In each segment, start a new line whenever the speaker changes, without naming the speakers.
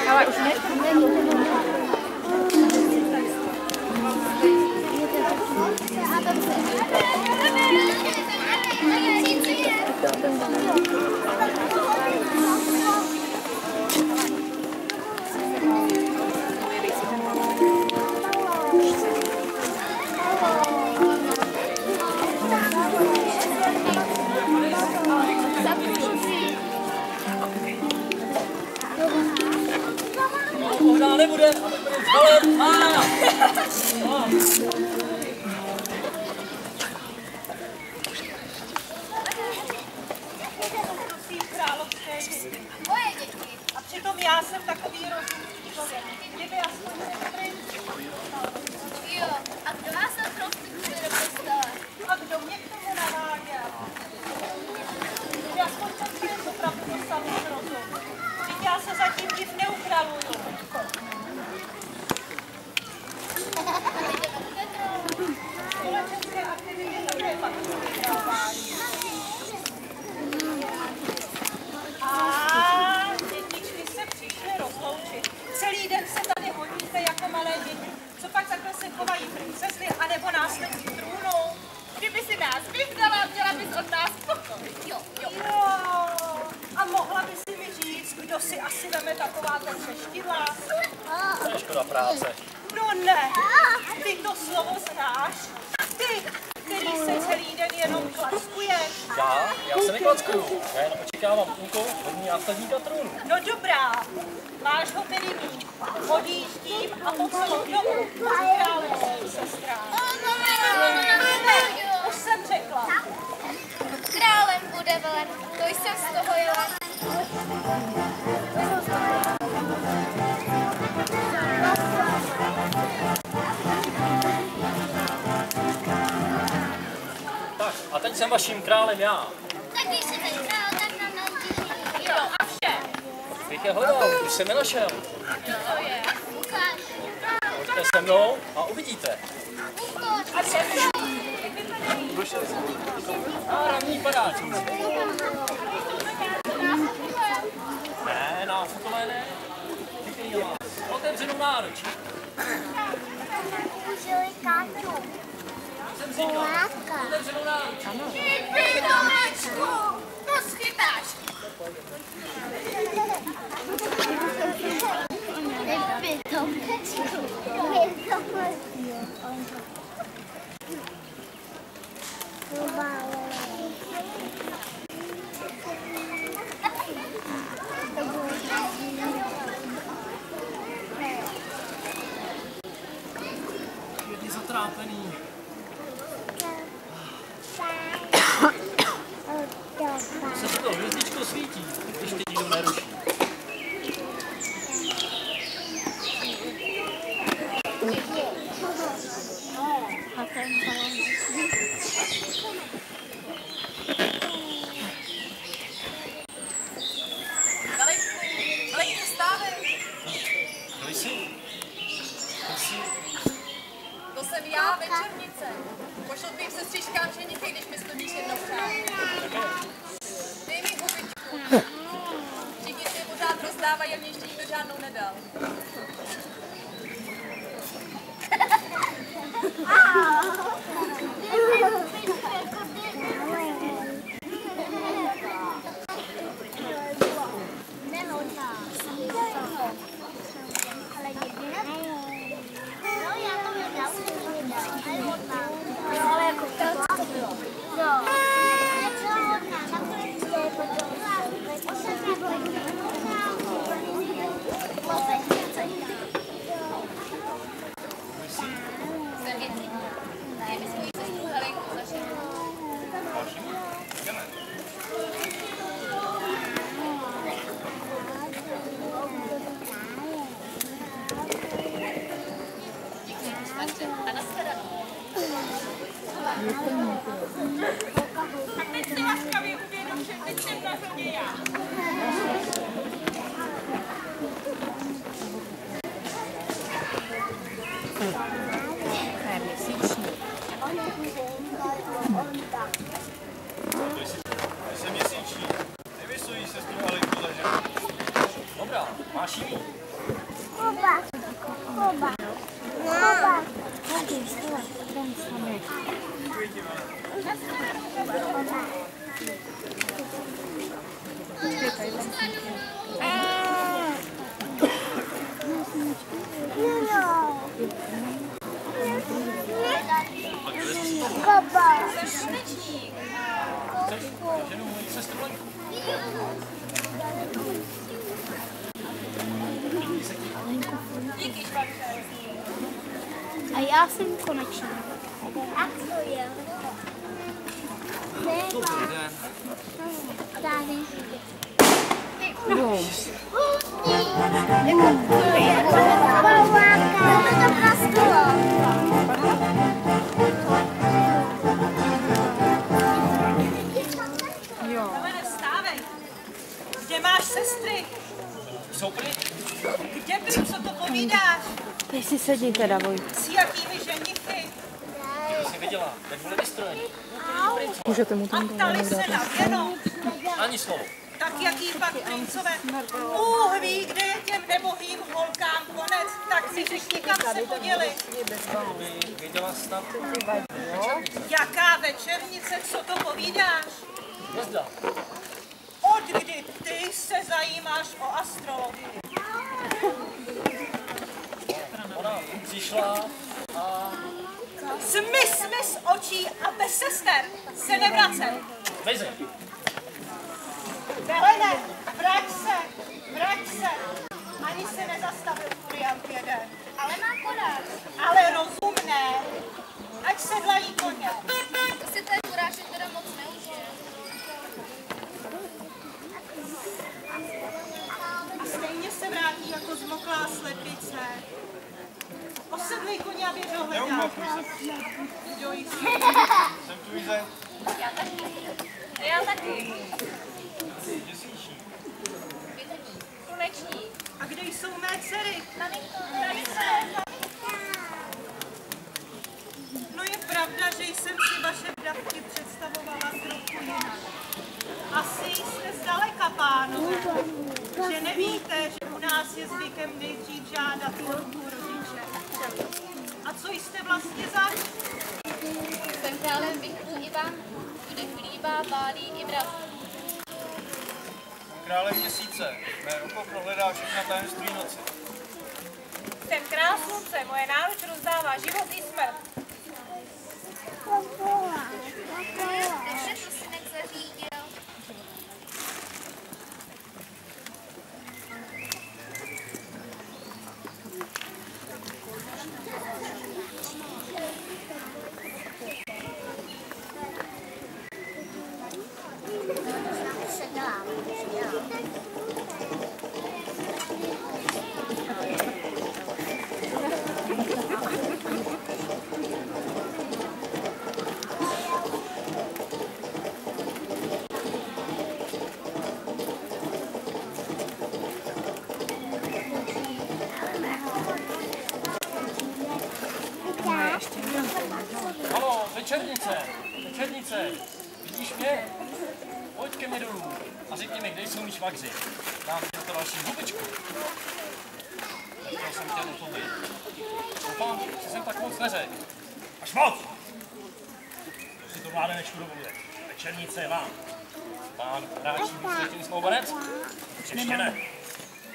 Ale už ne.
Možná nebude, ale to je zvolen.
A přitom já jsem takový rozumný člověk. Kdyby aspoň
Jo, a kdo vás na trofku bude do postele?
a kdo mě k tomu naváděl? Já aspoň jsem opravdu to samý rozum. Vždyť já se zatím div neukraluju. Společenské aktivity také patří vyhrávání. A dětičky se přišly rozloučit. Celý den se tady hodíte jako malé děti. Co pak takhle se chovají princezny anebo následní trůnu?
Kdyby si nás vyhnala, měla bys od nás pokoj. Jo.
A mohla by si mi říct, kdo si asi veme takováhle přeštidla?
To je škoda práce.
No ne, ty to slovo znáš? Ty, který se celý den jenom klackuješ.
Já se neklackuju. Já jen očekávám úkol od následníka trůnu.
No dobrá, máš ho tedy mít. Odjíždím a po celou dobu královou sestra. Ne, už jsem řekla.
Králem bude velen, to jsem z toho jela.
Tak, a teď jsem vaším králem já.
Tak když jsi ten král, tak nám naučí.
Jo, a vše.
Bych je hledal, už jsem je našel.
To je. Ukáž.
Pojďte se mnou a uvidíte.
A vše.
Hlavní padáčů. Ne, náfukové ne. Vyklíl vás. Otevřenou náruč.
Užili Káťu.
Jsem říkal. Otevřenou náruč.
Pitomečku, to schytáš. Pitomečku.
Je zatrápený. Se to hvězdičko svítí, když teď nikdo neruší.
Velekně stávej.
Kdo jsi?
To jsem já, večernice. Pošlu tvým sestřičkám ženichy, když mi splníš jedno přání. Dej mi hubičku. Všichni si je pořád rozdávají a mě ještě nikdo žádnou nedal. A teď si laskavě uvědom, že teď jsem na řadě já.
Jsem měsíční. Nevysují se s tou Alenkou A já jsem konečně. A co je?
Dobrý den.
Tady.
Helene, vstávej. Kde máš sestry?
Jsou pryč?
Kde byli, co to povídáš?
Teď si sedni teda, Voj.
S jakými ženichy?
Jsi viděla, jak byli vystrojeni.
Můžete mu
A
tam
ptali se na věno.
Ani slovo.
Tak jaký pak princové? Bůh ví, kde je těm nebohým holkám konec. Tak si řekni, kam se poděli.
By věděla snad
Jaká večernice, co to povídáš?
hvězda.
Od kdy ty se zajímáš o astrologii?
Ona přišla a
Smys očí a bez sester se nevracel.
vejze.
Helene, vrať se. Ani se nezastavil furiant jeden.
Ale mám konář.
Ale rozumné. Ať se dlají koně.
To si ten kurášek teda moc neužije.
A stejně se vrátí jako zmoklá slepice. Osedlej koně a běž ho hledat. Kdo jí
Jsem tu Ize.
Já taky.
Sluneční. A kde jsou mé dcery? No je pravda, že jsem si vaše dávky představovala trochu jinak. Asi jste zdaleka, pánové, že nevíte, že u nás je zvykem nejdřív žádat ruku rodiče. A co jste vlastně zač?
Jsem králem bychů i vám, kde chlíba pálí i vrat.
Krále měsíce, mé oko prohledá všechna tajemství noci.
Jsem král slunce, moje náruč rozdává život i smrt.
Takže to synek zařídil.
Halo, večernice, vidíš mě? Pojď ke mně dolů a řekni mi, kde jsou mý švagři. Dám ti to další hubičku. To jsem chtěl utlubit. Doufám, že jsem tak moc neřekl. Až moc! To si to vláda nešku dovoluje. Večernice je vám. Pán hráčí výsvětlý snoubanec? Ještě ne.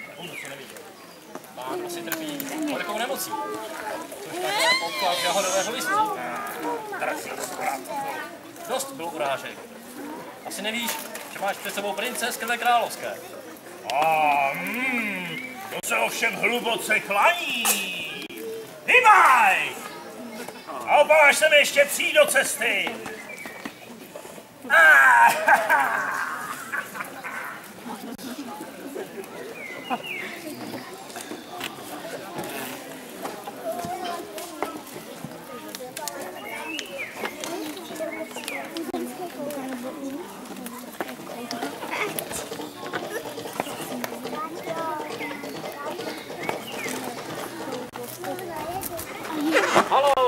Nebudu, co nevidím. Pán asi trpí horkou nemocí. Což také poukaz jahodového listí. Dost bylo urážek. Asi nevíš, že máš před sebou prince z krve královské.
To se ovšem hluboce klaní. Hýbaj! A obáváš se mi ještě přijít do cesty.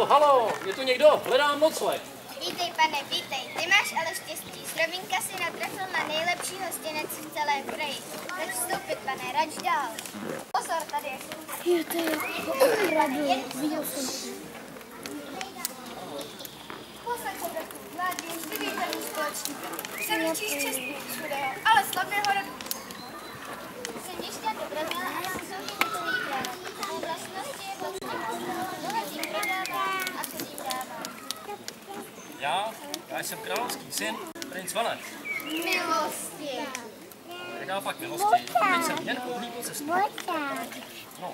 Halo, je tu někdo? Hledám nocleh.
Vítej, pane, vítej. Ty máš ale štěstí. Zrovínka si natrefil na nejlepší hostinec v celém kraji. Pojď vstoupit, pane, rač dál. Pozor, tady je. Jo, to je opravdu. Viděl jsem. nechci štěstí, chudého, ale slabě ho nebudu. Jsem ještě dobrá, ale já jsem vždycky jídám. Mou vlastností je poctivá. Bohatým prodávám a chudým dávám.
Já jsem královský syn, princ Vanek.
Milosti.
Jaká pak milosti? Teď jsem jen uhlídl cestu. No,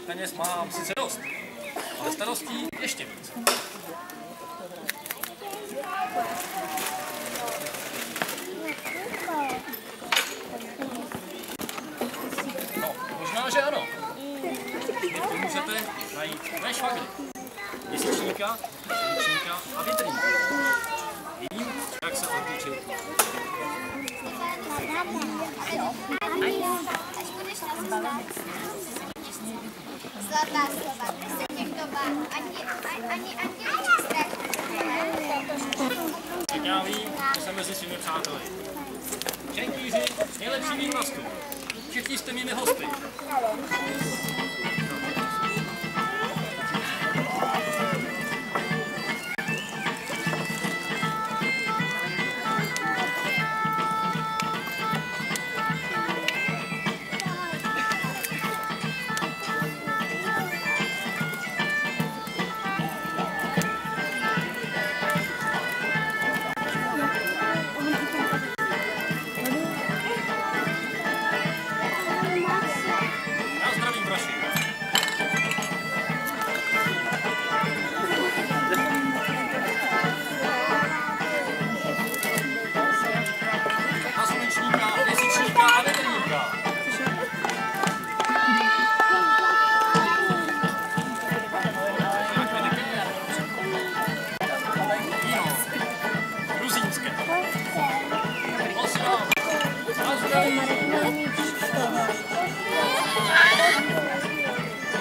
peněz mám sice dost, ale starostí ještě víc. No, možná, že ano. Vy můžete najít mé švagry. Měsíčníka, slunečníka a větrníka. Vím, jak se odličit.
Až budeš na cestách, zlatá slova, ty se těchto bán, ani andělčí strach.
Tak já vím, že jsem mezi svými přáteli. Čenkýři, nejlepší mým vlastu. Všichni jste mými hosty.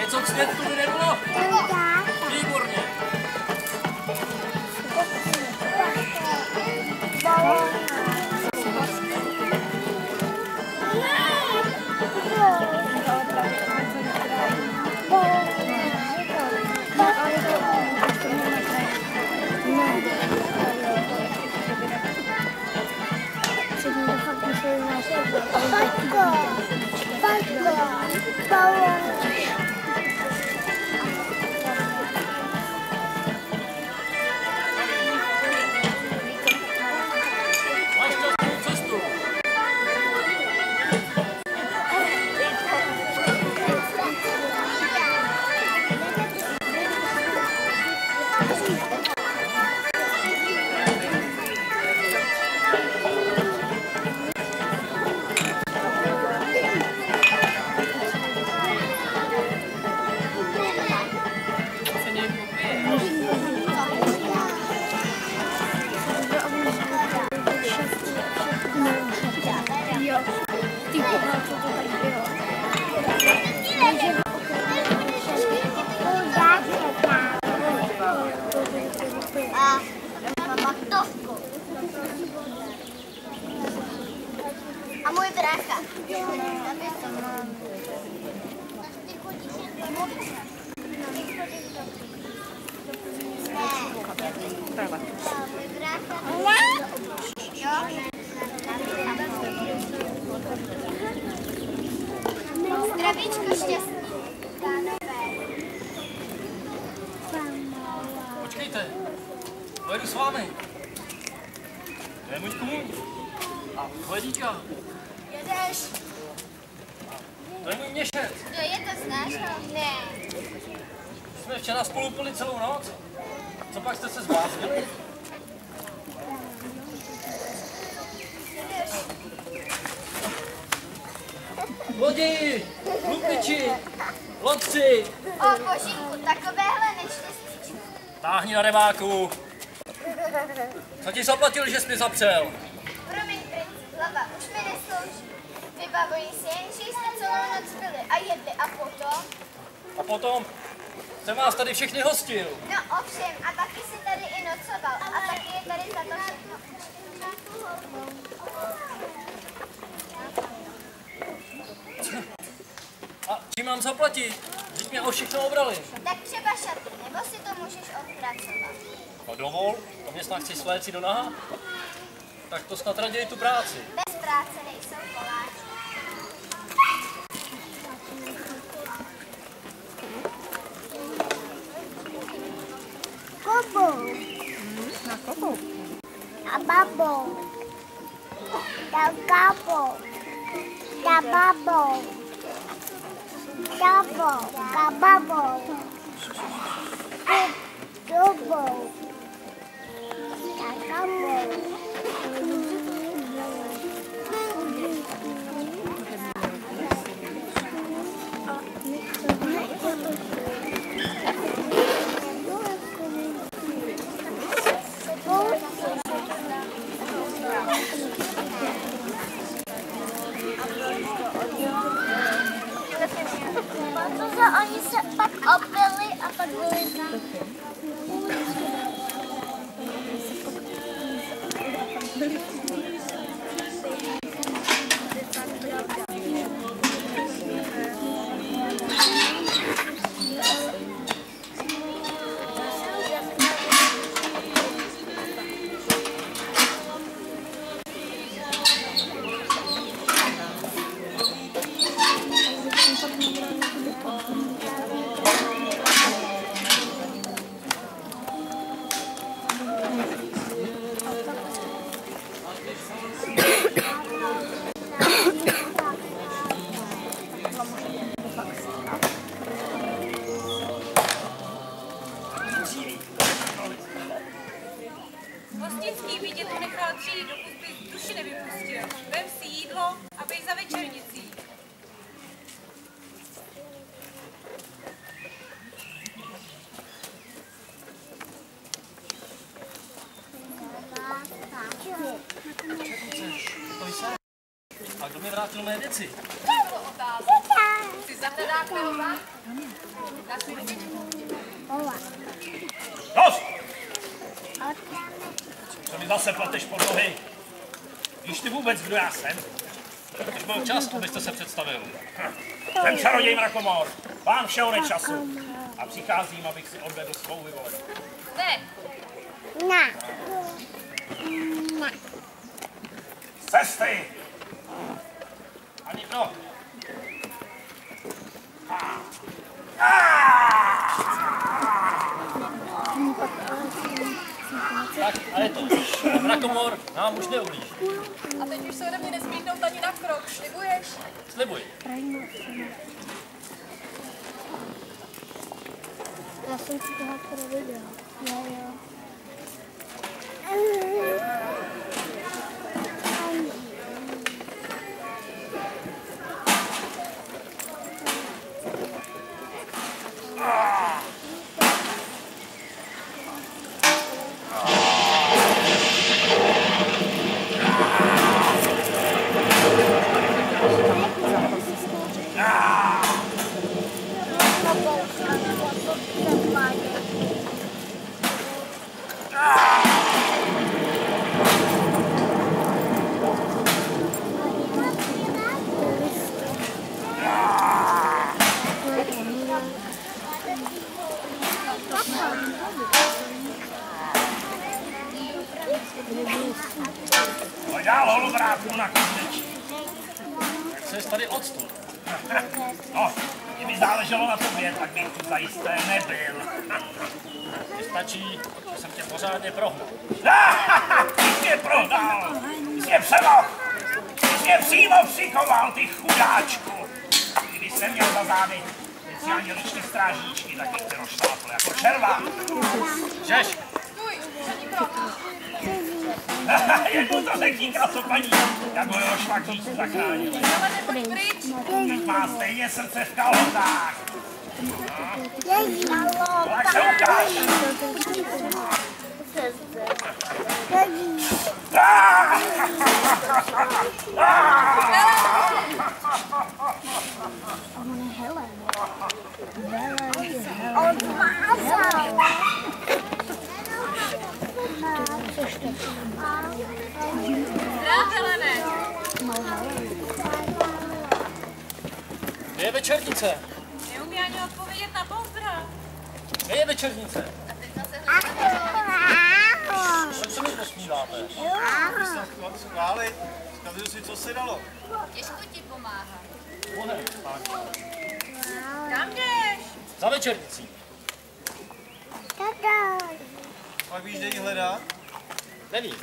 Něco k světlu by nebylo? Výborně.
A můj brácha. Zdravíčko štěstí.
Počkejte, pojedu s vámi. To je můj kůň. A tvoje dítě.
Jedeš?
To je můj měšec.
Kdo je to, znáš ho? Ne.
Jsme včera spolu pili celou noc. Co pak jste se zbláznili? Lodi, lupiči, lodci.
O božínku, takovéhle neštěstíčko.
Táhni na rybáku. Co ti zaplatil, že jsi mi zapřel?
Promiň, princi, hlava, už mi neslouží. Vybavuji si jen, že jste celou noc pili a jedli a potom?
A potom jsem vás tady všechny hostil.
No ovšem, a taky si tady i nocoval a taky je tady za to všechno.
A čím mám zaplatit? Vždyť mě o všechno obrali.
Tak třeba šaty, nebo si to můžeš odpracovat.
No dovol, to mě snad chci svléci do naha. Tak to snad raději tu práci.
Bez práce nejsou koláče. Kobou.
Na kobou.
A babou. Da kabou. Da babou. Dabou. Kababou. Dobou. Da kabou. Protože oni se pak opili a pak byli
Hostinský vidět mu nechal přijít, dokud by duši nevypustil. Vem si jídlo a běž za večernicí.
A kdo mi vrátil mé věci?
Jsi zahradák Karova? Dáš mi ručičku?
Dost! Co mi zase pleteš pod nohy? Víš ty vůbec, kdo já jsem? Už byl čas, abyste se představil. Jsem čaroděj Mrakomor, pán všeho nečasu. A přicházím, abych si odvedl svou vyvolenou.
Ne,
Z cesty! Ani krok.
Tak a je to. Mrakomor nám už neublíží.
a teď už se ode mě nesmítnout ani na krok, slibuješ?
Slibuj.
Já jsem si toho providěla. Jo.
Pojď dál, holovrátku na kůzličí.
Jak ses tady odstul?
No, kdyby záleželo na tobě, tak bych tu zajisté nebyl.
Mně stačí, že jsem tě pořádně prohnal.
Ty mě prohnal, ty mě přemohl, ty mě přímo přikoval, ty chudáčku. Kdyby jsi neměl za zády speciálně ličky strážníčky, tak bych tě rozšlápl jako červa.
Žeš,
Stůj, přední krok.
Jednou to řekni, krasopaní, jak ho jeho švagříci zachránili.
Ale nepojď pryč.
Teď má stejně srdce v kalhotách. Tak se ukáž.
Zdráv, Helene.
kde je večernice?
Neumí ani odpovědět na pozdrav.
Kde je večernice? Proč se mi posmíváte?
Zavěřu si, co se dalo.
Těžko ti pomáhá.
Pohled, páni.
Kam jdeš?
Za večernicí.
Pak víš, kde ji hledat?
Nevím.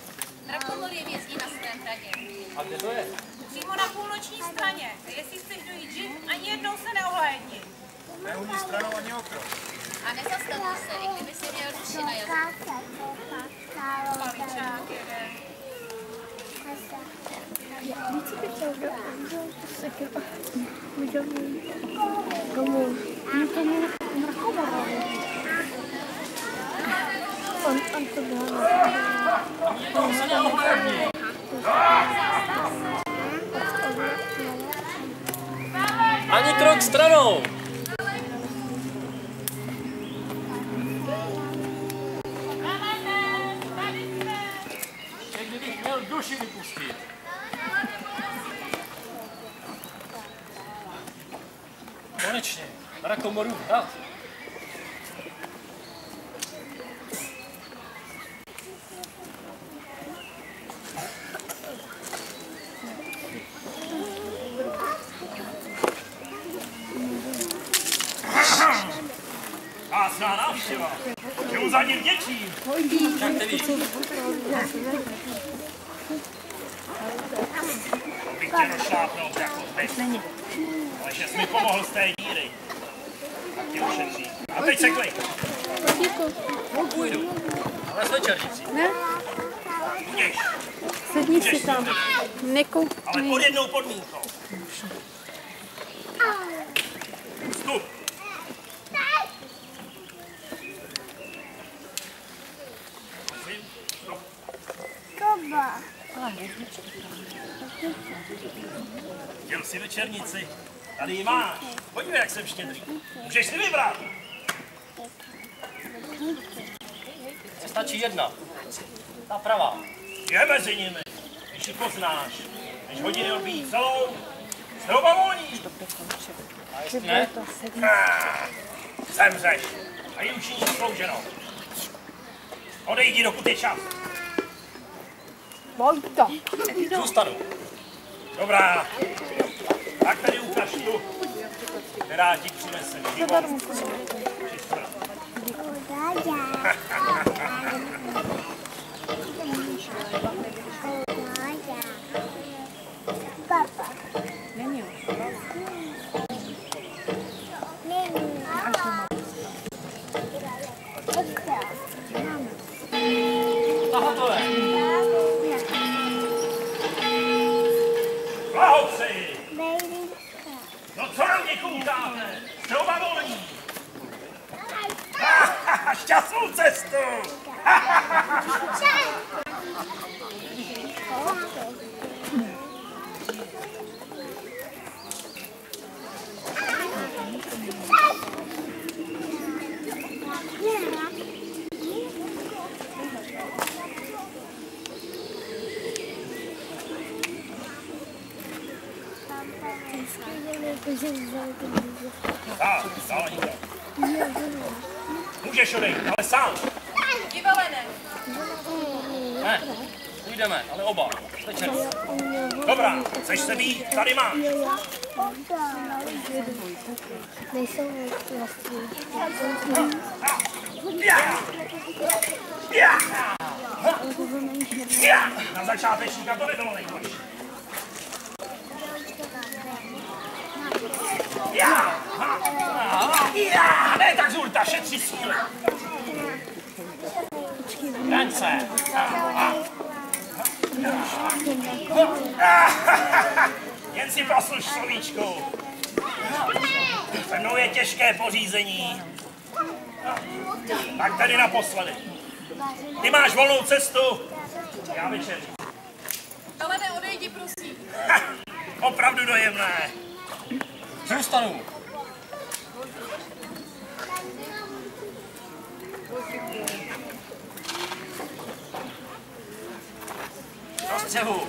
Mrakomory jezdí na svém hradě.
A kde to je?
Přímo na půlnoční straně. Jestli chceš dojít živ, ani jednou se neohlédni.
Neuhní stranou ani okno.
A nezastavuj se, i kdyby si měl duši na jazyku.
Paličák jeden.
Jednou se neohlédni. Ani krok stranou. Kdybych měl duši vypustit. Konečně, Mrakomorův hrad.
Krásná návštěva. Jdu za ním dětím.
Jak ty víš?
Bych tě došlápnout jako zbyt. Ale že jsi mi pomohl z té díry. Tak tě ušetří. A teď se klid.
Půjdu, ale s večernicí.
Budeš.
Sedni si tam. Nekoukej.
Ale pod jednou podmínkou. Vstup. Prosím, vstup. Chtěl jsi večernici? Tady ji máš. Podívej, jak jsem štědrý. Můžeš si vybrat.
Stačí jedna. Ta pravá.
Je mezi nimi. Když ji poznáš. Než hodiny odbíjí celou. Zhruba volní.
A jestli ne?
Zemřeš. A ji učiní slouženou. Odejdi, dokud je čas.
Zůstanu.
Dobrá. Tak tady ukaž tu, která ti přinese život. Či smrt.
Na hotové.
Blahopřeji. No co na mě koukáte? Jste oba volní. Šťastnou cestu. Dál nikdo. Můžeš odejít, ale sám.
Divelené.
Ne, půjdeme, ale oba. Večernicí.
Dobrá, chceš se být? Tady máš.
Nejsou vlastně.
Na začátečníka to nebylo nejhorší. Ne tak zurta, šetři síly.
Rance.
Jen si posluš slovíčku. Se mnou je těžké pořízení. Tak tady naposledy. Ty máš volnou cestu, já večer.
Velene, odejdi, prosím.
Opravdu dojemné.
Zůstanu. Do střehu.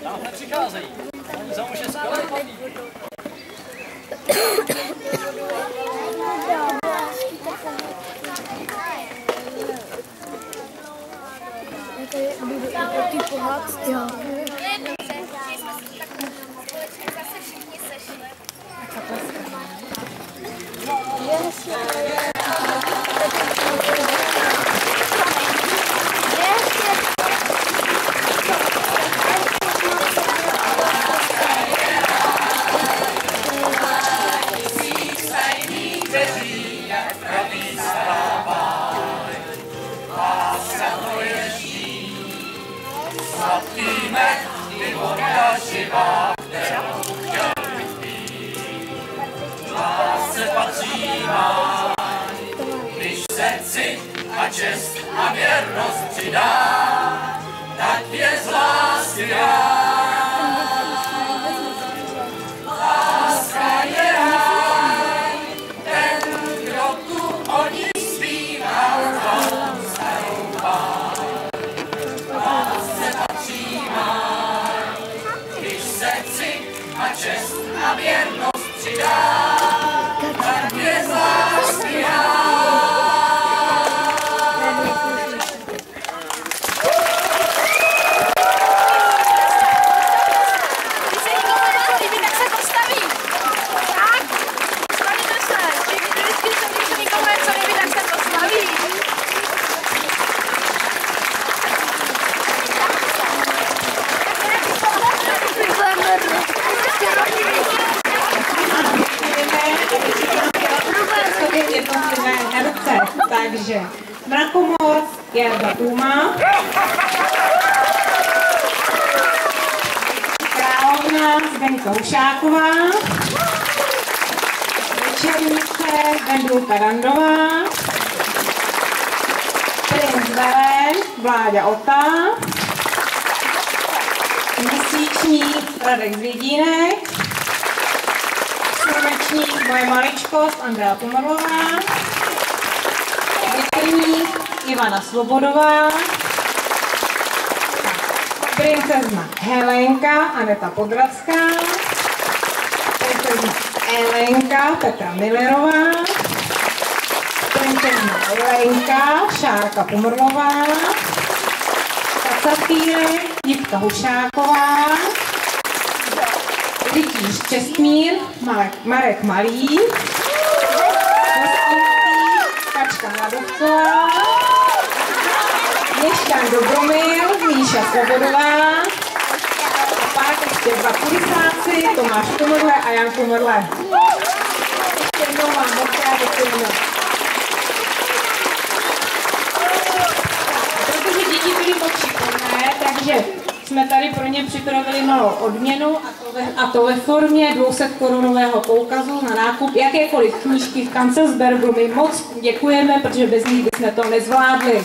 Tam nepřicházejí. Oni za muže skvěle chodí.
Je dobře, že jsme se tak společně zase všichni sešli.
Když se cit a čest a věrnost přidá, tak je z lásky ráj. Láska je ráj, ten, kdo tu o ní zpívá, starou páj. Lásce patří máj, když se cit a čest a věrnost přidá, tak je z lásky ráj.
Takže Mrakomor, Jarda Tůma, Královna Zdenka Hušáková, Večernice Vendulka Randová, Princ Velen Vláďa Ota, Měsíčník Radek Zvědínek, Slunečník Moje maličkost Andrea Pomorlová, Větrník Ivana Svobodová, princezna Helenka Aneta Podradská, princezna Elenka Petra Millerová, princezna Lenka Šárka Pomorlová, Kacatýrek Jitka Hušáková, rytíř Čestmír Marek Malý, Kačka Mladovcová, Měšťan Dobromil, Míša Svobodová, a pak ještě dva kulisáci, Tomáš Komorle a Jan Komorle. Ještě jednou vám moc krát děkujeme. Protože děti byly moc šikovné, takže jsme tady pro ně připravili malou odměnu a to ve formě 200korunového poukazu na nákup jakékoliv knížky v Kanzelsbergu. My moc děkujeme, protože bez nich bychom to nezvládli.